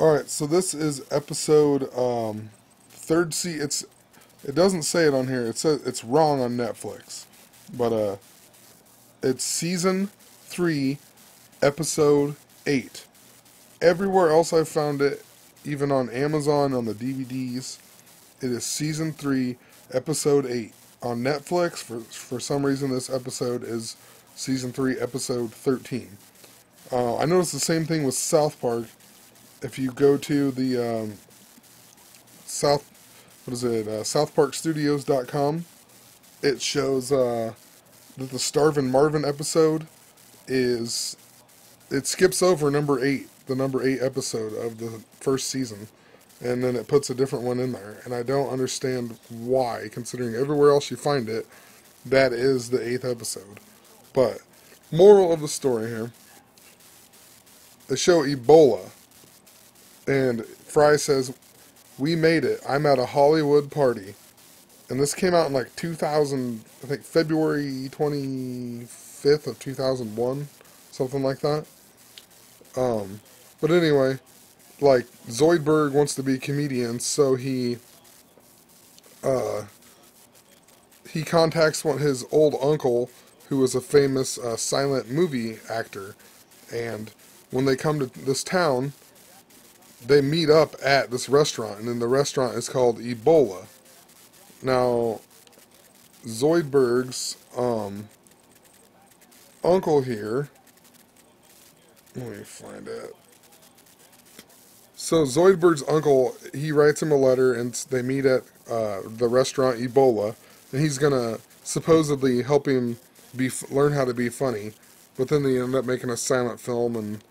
Alright, so this is episode third it doesn't say it on here. It says it's wrong on Netflix. But it's season 3, episode 8. Everywhere else I've found it, even on Amazon on the DVDs, it is season 3, episode 8. On Netflix, for some reason this episode is season 3, episode 13. I noticed the same thing with South Park. If you go to the southparkstudios.com, it shows that the Starvin' Marvin episode it skips over number 8, the number 8 episode of the first season, and then it puts a different one in there. And I don't understand why, considering everywhere else you find it, that is the 8th episode. But, moral of the story here, they show Ebola. And Fry says, "We made it. I'm at a Hollywood party." And this came out in like 2000, I think February 25th of 2001, something like that. But anyway, like Zoidberg wants to be a comedian, so he contacts his old uncle, who was a famous silent movie actor. And when they come to this town, they meet up at this restaurant, and then the restaurant is called Ebola. Now, Zoidberg's uncle here, let me find it. So Zoidberg's uncle, he writes him a letter, and they meet at the restaurant Ebola, and he's gonna supposedly help him learn how to be funny. But then they end up making a silent film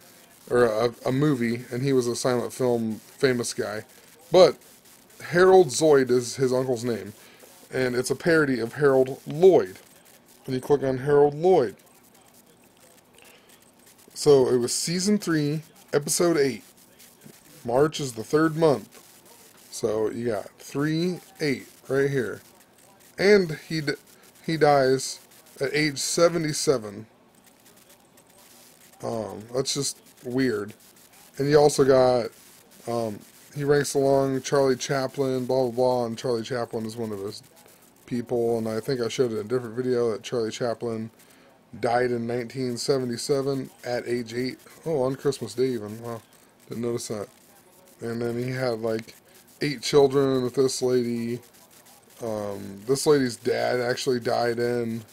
or a movie, and he was a silent film famous guy. But Harold Zoid is his uncle's name, and it's a parody of Harold Lloyd. And you click on Harold Lloyd. So it was season 3, episode 8. March is the 3rd month. So you got 3/8 right here. And he dies at age 77. That's just weird. And you also got, he ranks along Charlie Chaplin, blah, blah, blah, and Charlie Chaplin is one of his people, and I think I showed in a different video that Charlie Chaplin died in 1977 at age 8. Oh, on Christmas Day even. Wow, didn't notice that. And then he had like 8 children with this lady. This lady's dad actually died in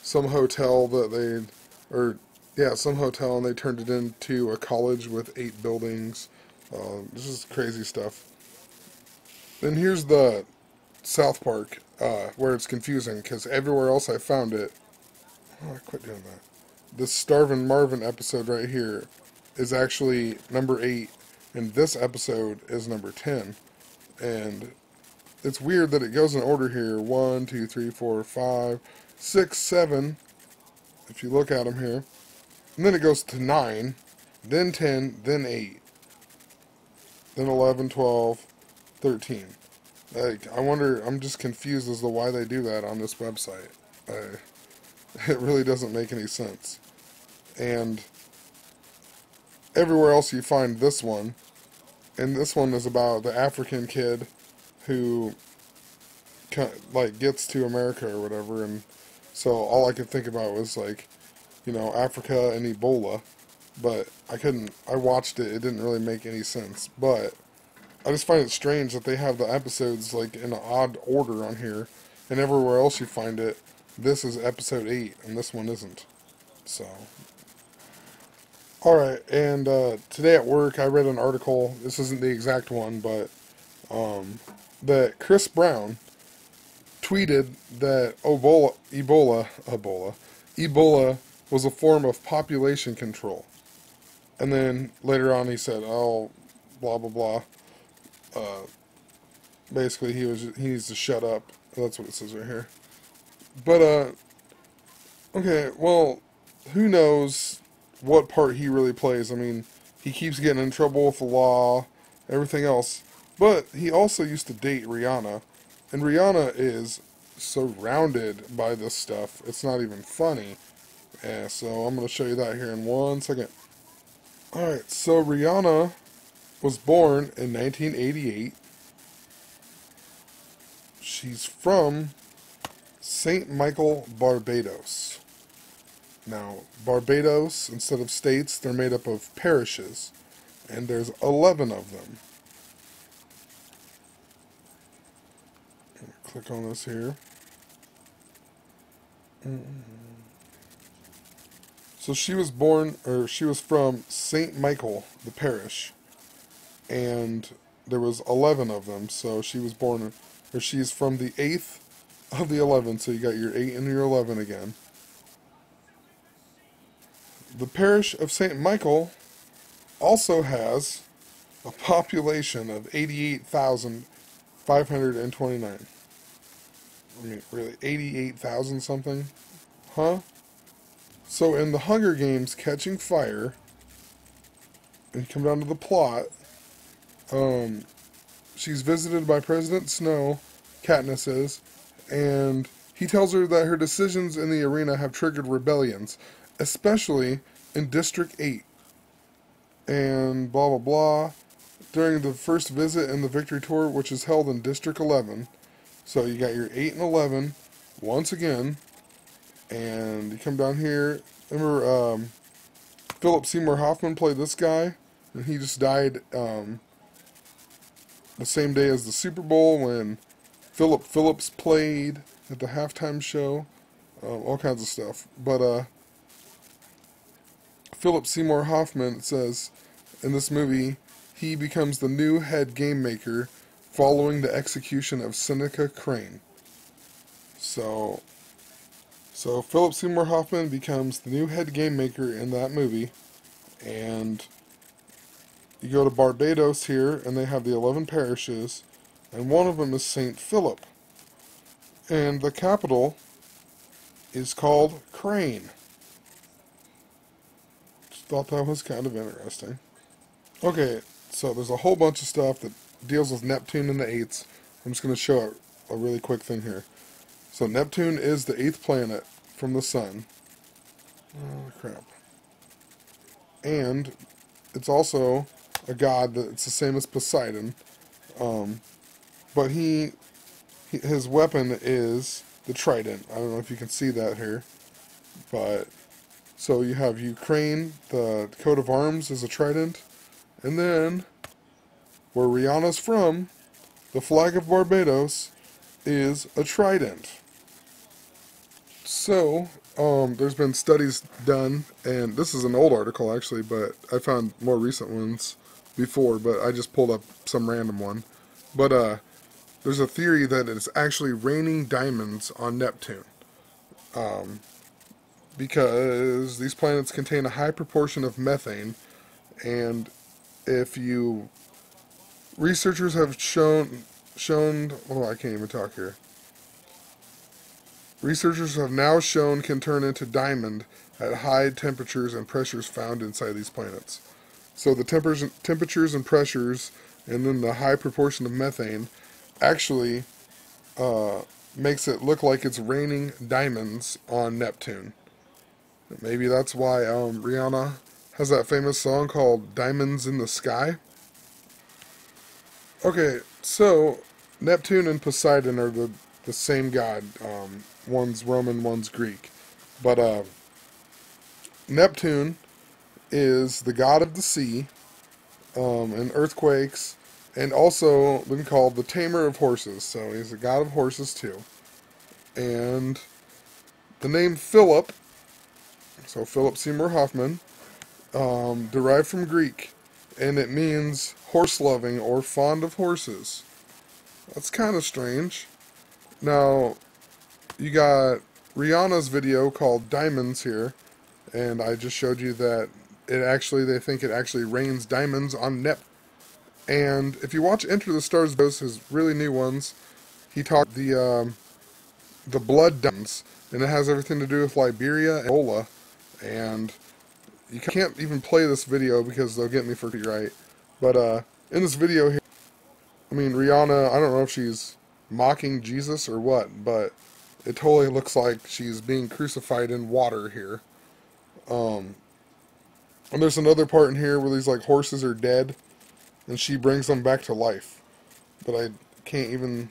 some hotel some hotel, and they turned it into a college with 8 buildings. This is crazy stuff. Then here's the South Park, where it's confusing, because everywhere else I found it... Oh, I quit doing that. This Starvin' Marvin episode right here is actually number 8, and this episode is number 10. And it's weird that it goes in order here. 1, 2, 3, 4, 5, 6, 7, if you look at them here. And then it goes to 9, then 10, then 8, then 11, 12, 13. Like, I wonder, I'm just confused as to why they do that on this website. It really doesn't make any sense. And everywhere else you find this one, and this one is about the African kid who, like, gets to America or whatever, and so all I could think about was, like, Africa and Ebola, but I watched it, it didn't really make any sense. But I just find it strange that they have the episodes, like, in an odd order on here, and everywhere else you find it, this is episode 8, and this one isn't. So, alright, and today at work I read an article, this isn't the exact one, but that Chris Brown tweeted that Ebola was a form of population control. And then later on he said, oh, blah, blah, blah. Basically he needs to shut up. That's what it says right here. But, okay, well, who knows what part he really plays. I mean, he keeps getting in trouble with the law, everything else. But he also used to date Rihanna. And Rihanna is surrounded by this stuff. It's not even funny. So I'm going to show you that here in 1 second. Alright, so Rihanna was born in 1988. She's from St. Michael, Barbados. Now, Barbados, instead of states, they're made up of parishes, and there's 11 of them. Click on this here. So she was from St. Michael, the parish, and there was 11 of them. So she's from the 8th of the 11. So you got your 8 and your 11 again. The parish of St. Michael also has a population of 88,529. I mean, really, 88,000 something? Huh? So in the Hunger Games Catching Fire, and you come down to the plot, she's visited by President Snow, Katniss is, and he tells her that her decisions in the arena have triggered rebellions, especially in District 8. And blah blah blah. During the first visit in the Victory Tour, which is held in District 11. So you got your 8 and 11, once again. And you come down here. Remember, Philip Seymour Hoffman played this guy, and he just died the same day as the Super Bowl when Phillips played at the halftime show. All kinds of stuff. But Philip Seymour Hoffman, it says in this movie, he becomes the new head game maker following the execution of Seneca Crane. So Philip Seymour Hoffman becomes the new head game maker in that movie, and you go to Barbados here, and they have the 11 parishes, and one of them is St. Philip, and the capital is called Crane. Just thought that was kind of interesting. Okay, so there's a whole bunch of stuff that deals with Neptune and the 8s. I'm just going to show a really quick thing here. So Neptune is the 8th planet from the sun. Oh, crap. And it's also a god that's the same as Poseidon. But his weapon is the trident. I don't know if you can see that here. But, so you have Ukraine, the coat of arms is a trident. And then, where Rihanna's from, the flag of Barbados is a trident. So, there's been studies done, and this is an old article actually, but I found more recent ones before, but I just pulled up some random one. But, there's a theory that it's actually raining diamonds on Neptune. Because these planets contain a high proportion of methane, and researchers have shown, oh, I can't even talk here. Researchers have now shown can turn into diamond at high temperatures and pressures found inside these planets. So the temperatures and pressures, and then the high proportion of methane, actually makes it look like it's raining diamonds on Neptune. Maybe that's why Rihanna has that famous song called Diamonds in the Sky. Okay, so Neptune and Poseidon are the same god. One's Roman, one's Greek. But Neptune is the god of the sea and earthquakes, and also been called the tamer of horses. So he's the god of horses too. And the name Philip, so Philip Seymour Hoffman, derived from Greek, and it means horse-loving or fond of horses. That's kind of strange. Now, you got Rihanna's video called Diamonds here, and I just showed you that they think it actually rains diamonds on Neptune. And if you watch Enter the Stars, his really new ones, he talked the blood diamonds, and it has everything to do with Liberia and Ebola. And you can't even play this video because they'll get me for copyright. But in this video here, I mean, Rihanna, I don't know if she's mocking Jesus or what, but it totally looks like she's being crucified in water here. And there's another part in here where these like horses are dead, and she brings them back to life. But I can't even.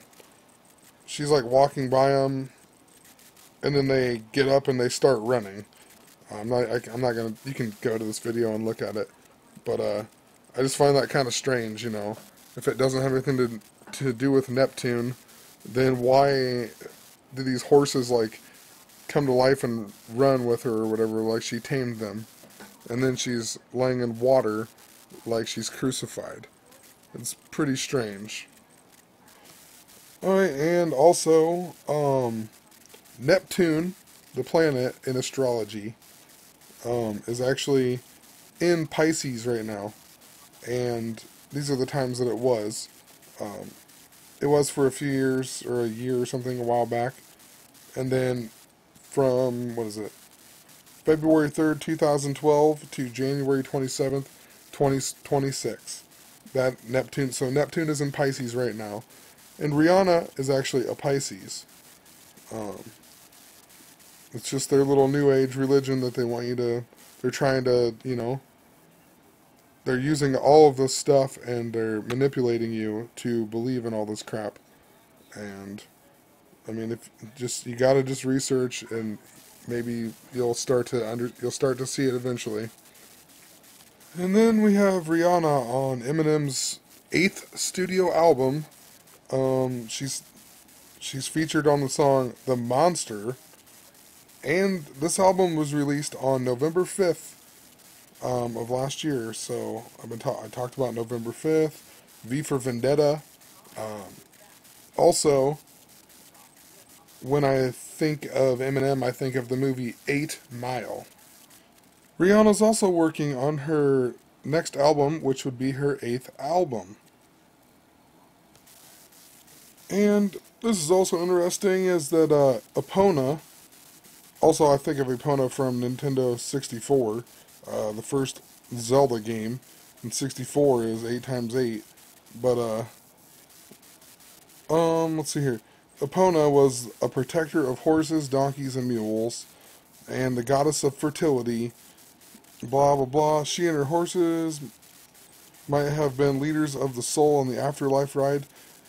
She's like walking by them, and then they get up and they start running. I'm not gonna. You can go to this video and look at it, but I just find that kind of strange. If it doesn't have anything to do with Neptune, then why do these horses like come to life and run with her or whatever? Like she tamed them, and then she's laying in water, like she's crucified. It's pretty strange. All right, and also Neptune, the planet in astrology, is actually in Pisces right now, and these are the times that it was. Um, it was for a few years, or a year or something, a while back, and then from, what is it, February 3rd, 2012 to January 27th, 2026. That Neptune, so Neptune is in Pisces right now, and Rihanna is actually a Pisces. Um, it's just their little new age religion that they want you to, they're trying to, they're using all of this stuff and they're manipulating you to believe in all this crap. And I mean, if just you gotta just research, and maybe you'll start to see it eventually. And then we have Rihanna on Eminem's 8th studio album. She's featured on the song "The Monster," and this album was released on November 5th of last year. So I talked about November 5th, V for Vendetta. Um, Also, when I think of Eminem, I think of the movie 8 Mile. Rihanna's also working on her next album, which would be her 8th album. And this is also interesting, is that Epona, also I think of Epona from Nintendo 64, the first Zelda game, and 64 is 8 times 8, but let's see here. Epona was a protector of horses, donkeys, and mules, and the goddess of fertility, blah blah blah. She and her horses might have been leaders of the soul on the afterlife ride,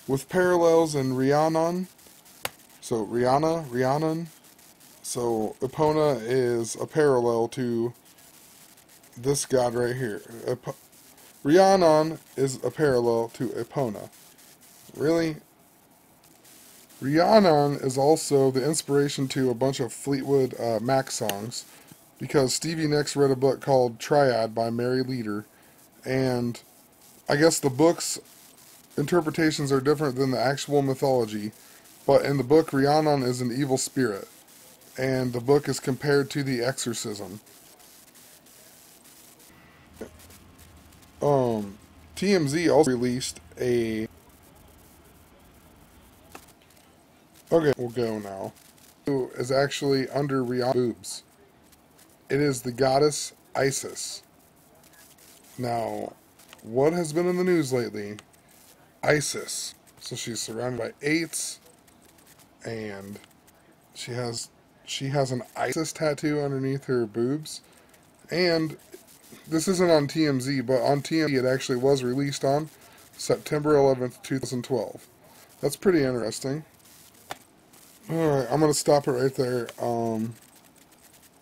with parallels in Rhiannon. So Rhiannon. So Epona is a parallel to this god right here. Rhiannon is a parallel to Epona. Really? Rhiannon is also the inspiration to a bunch of Fleetwood Mac songs, because Stevie Nicks read a book called Triad by Mary Leader, and I guess the book's interpretations are different than the actual mythology, but in the book, Rhiannon is an evil spirit, and the book is compared to the exorcism. TMZ also released a... Okay, we'll go now. Who is actually under Rihanna's boobs. It is the goddess Isis. Now, what has been in the news lately? Isis. So she's surrounded by eights, and she has an Isis tattoo underneath her boobs. And this isn't on TMZ, but on TMZ it actually was released on September 11th, 2012. That's pretty interesting. Alright, I'm going to stop it right there.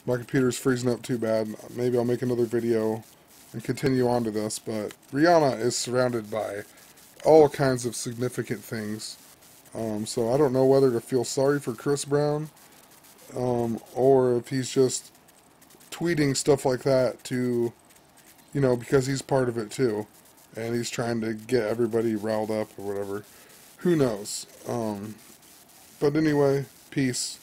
My computer's freezing up too bad. Maybe I'll make another video and continue on to this, but Rihanna is surrounded by all kinds of significant things. So I don't know whether to feel sorry for Chris Brown, or if he's just tweeting stuff like that to, because he's part of it too, and he's trying to get everybody riled up or whatever. Who knows? But anyway, peace.